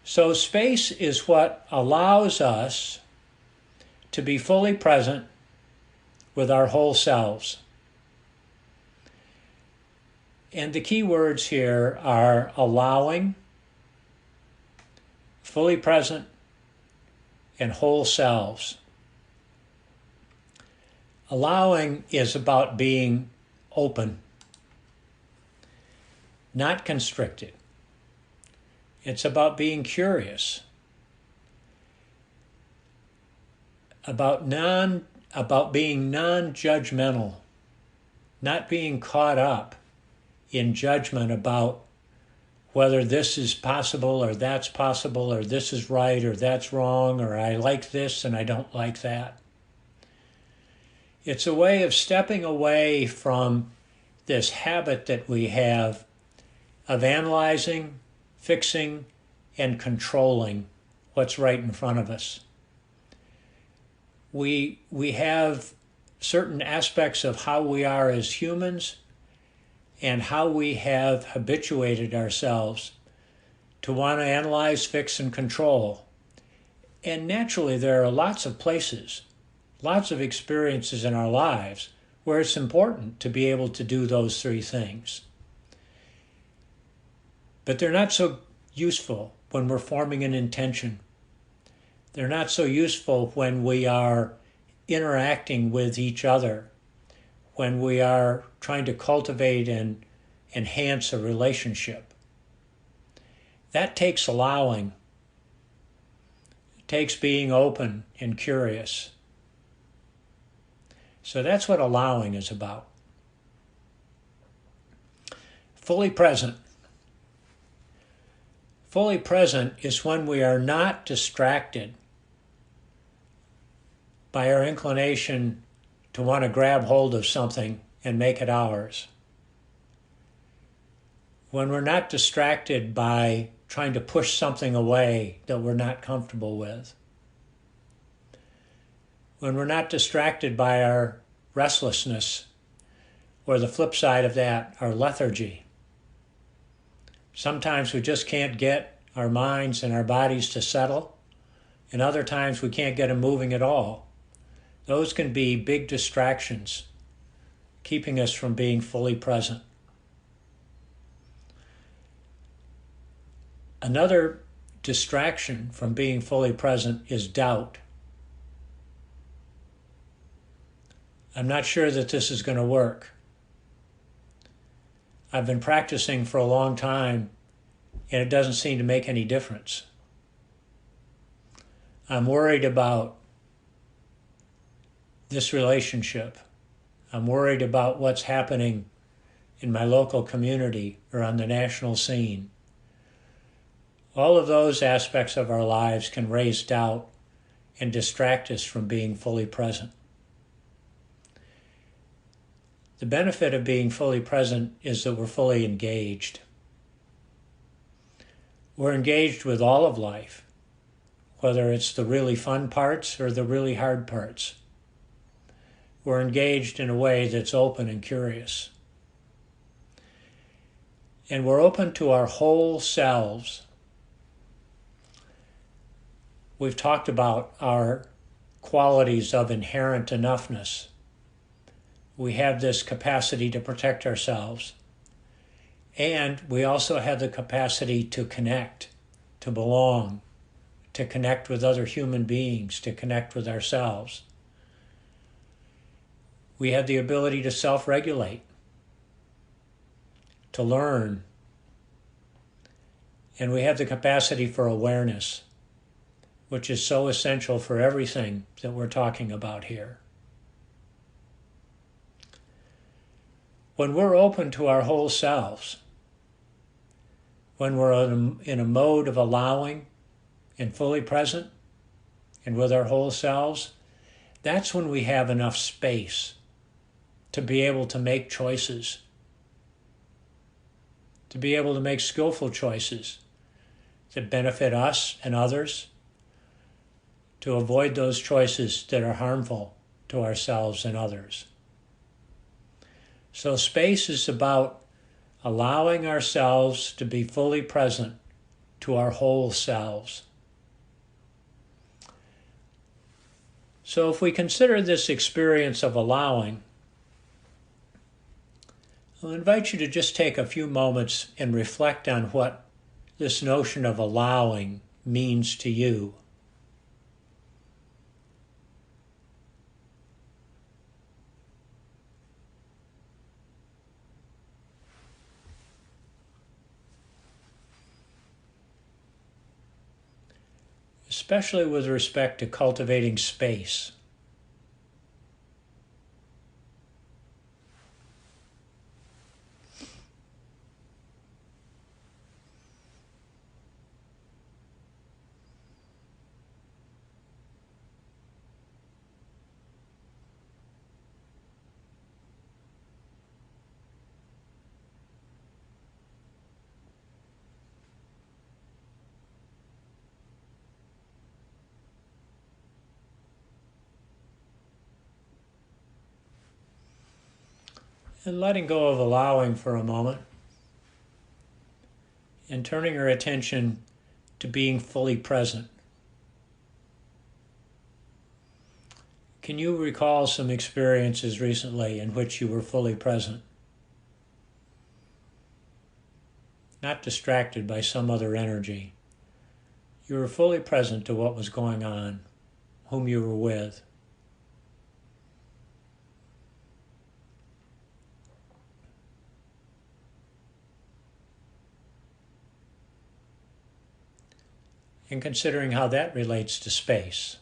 So space is what allows us to be fully present with our whole selves. And the key words here are allowing, fully present, and whole selves. Allowing is about being open, not constricted. It's about being curious, about being non-judgmental, not being caught up in judgment about whether this is possible or that's possible or this is right or that's wrong or I like this and I don't like that. It's a way of stepping away from this habit that we have of analyzing, fixing, and controlling what's right in front of us. We have certain aspects of how we are as humans and how we have habituated ourselves to want to analyze, fix, and control. And naturally, there are lots of places, lots of experiences in our lives where it's important to be able to do those three things. But they're not so useful when we're forming an intention. They're not so useful when we are interacting with each other, when we are trying to cultivate and enhance a relationship. That takes allowing. It takes being open and curious. So that's what allowing is about. Fully present. Fully present is when we are not distracted by our inclination to want to grab hold of something and make it ours. When we're not distracted by trying to push something away that we're not comfortable with. When we're not distracted by our restlessness, or the flip side of that, our lethargy. Sometimes we just can't get our minds and our bodies to settle, and other times we can't get them moving at all. Those can be big distractions, keeping us from being fully present. Another distraction from being fully present is doubt. I'm not sure that this is going to work. I've been practicing for a long time, and it doesn't seem to make any difference. I'm worried about this relationship. I'm worried about what's happening in my local community or on the national scene. All of those aspects of our lives can raise doubt and distract us from being fully present. The benefit of being fully present is that we're fully engaged. We're engaged with all of life, whether it's the really fun parts or the really hard parts. We're engaged in a way that's open and curious. And we're open to our whole selves. We've talked about our qualities of inherent enoughness. We have this capacity to protect ourselves. And we also have the capacity to connect, to belong, to connect with other human beings, to connect with ourselves. We have the ability to self-regulate, to learn, and we have the capacity for awareness, which is so essential for everything that we're talking about here. When we're open to our whole selves, when we're in a mode of allowing and fully present and with our whole selves, that's when we have enough space to be able to make choices, to be able to make skillful choices that benefit us and others, to avoid those choices that are harmful to ourselves and others. So space is about allowing ourselves to be fully present to our whole selves. So if we consider this experience of allowing, I'll invite you to just take a few moments and reflect on what this notion of allowing means to you. Especially with respect to cultivating space. And letting go of allowing for a moment and turning our attention to being fully present. Can you recall some experiences recently in which you were fully present? Not distracted by some other energy. You were fully present to what was going on, whom you were with. And considering how that relates to space.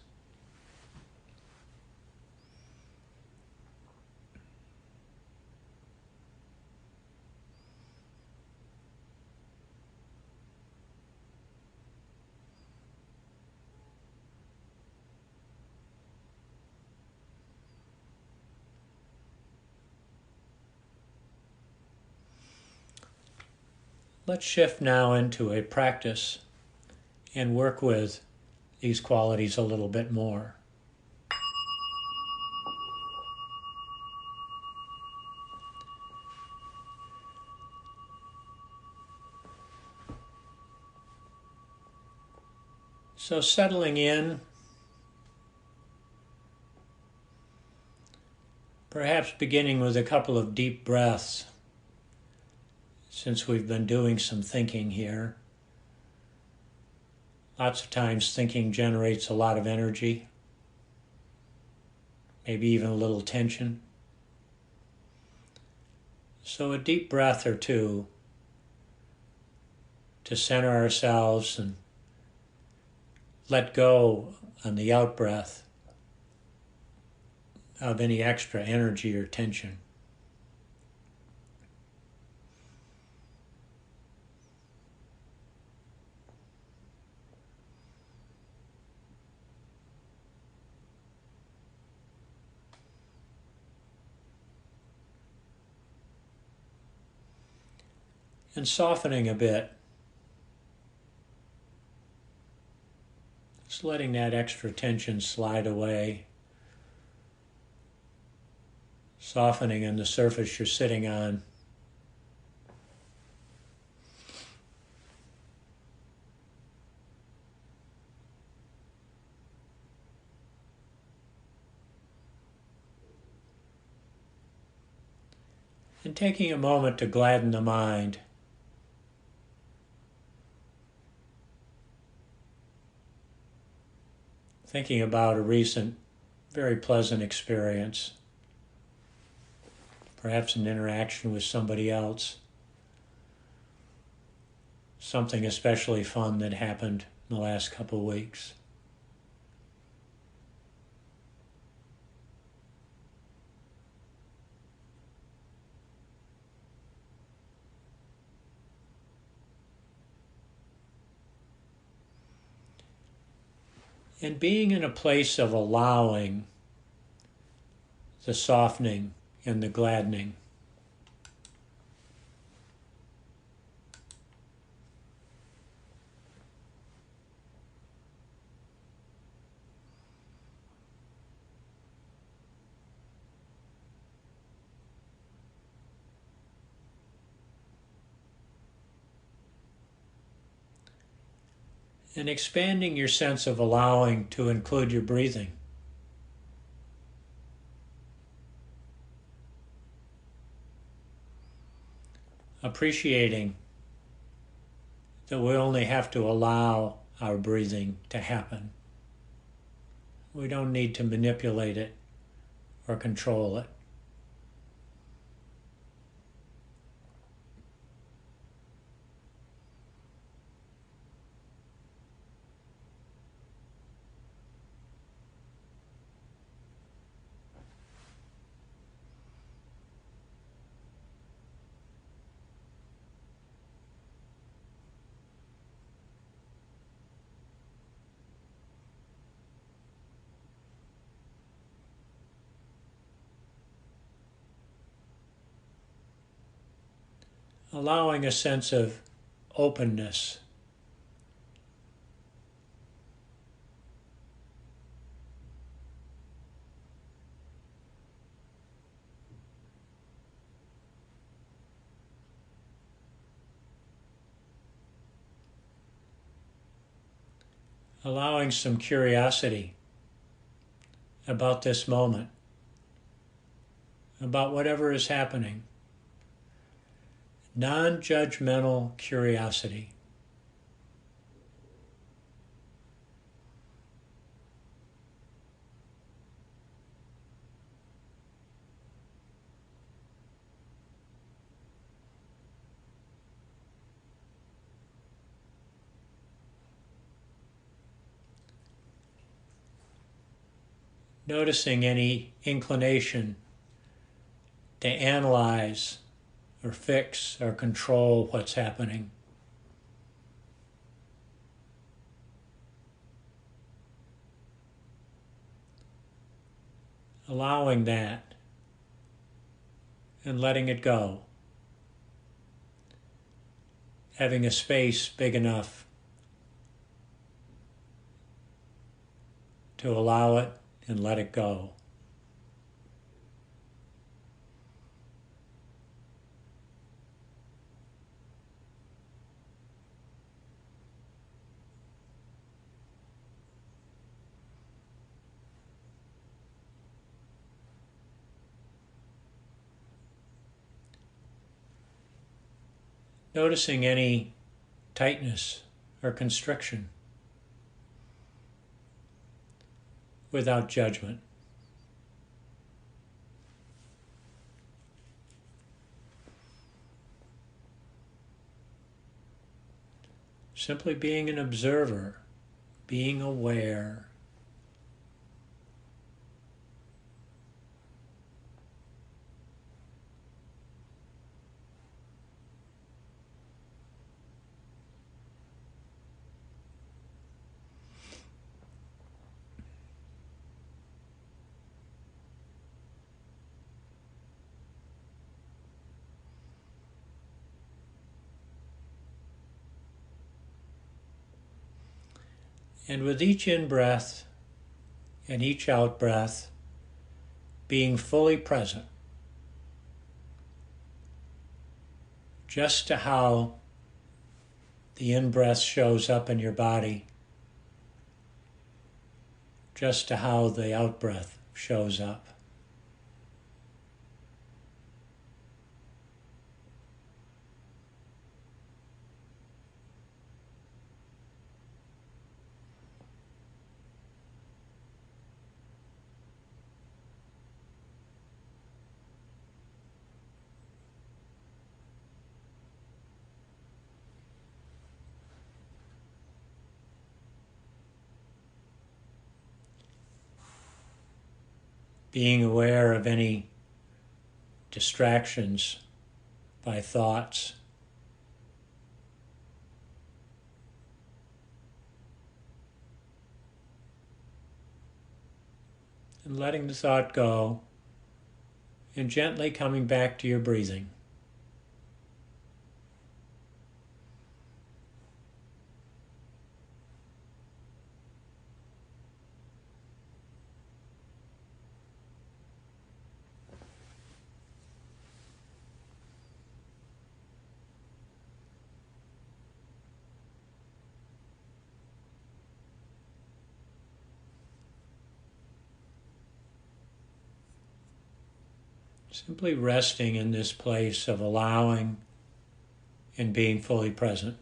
Let's shift now into a practice and work with these qualities a little bit more. So settling in, perhaps beginning with a couple of deep breaths, since we've been doing some thinking here. Lots of times thinking generates a lot of energy, maybe even a little tension. So a deep breath or two to center ourselves and let go on the out-breath of any extra energy or tension. And softening a bit. Just letting that extra tension slide away. Softening on the surface you're sitting on. And taking a moment to gladden the mind. Thinking about a recent, very pleasant experience. Perhaps an interaction with somebody else. Something especially fun that happened in the last couple of weeks. And being in a place of allowing the softening and the gladdening. and expanding your sense of allowing to include your breathing. Appreciating that we only have to allow our breathing to happen. We don't need to manipulate it or control it. Allowing a sense of openness. Allowing some curiosity about this moment, about whatever is happening. Non-judgmental curiosity. Noticing any inclination to analyze or fix or control what's happening. Allowing that and letting it go. Having a space big enough to allow it and let it go. Noticing any tightness or constriction without judgment. Simply being an observer, being aware. And with each in-breath and each out-breath, being fully present, just to how the in-breath shows up in your body, just to how the out-breath shows up. Being aware of any distractions by thoughts. And letting the thought go and gently coming back to your breathing. Simply resting in this place of allowing and being fully present.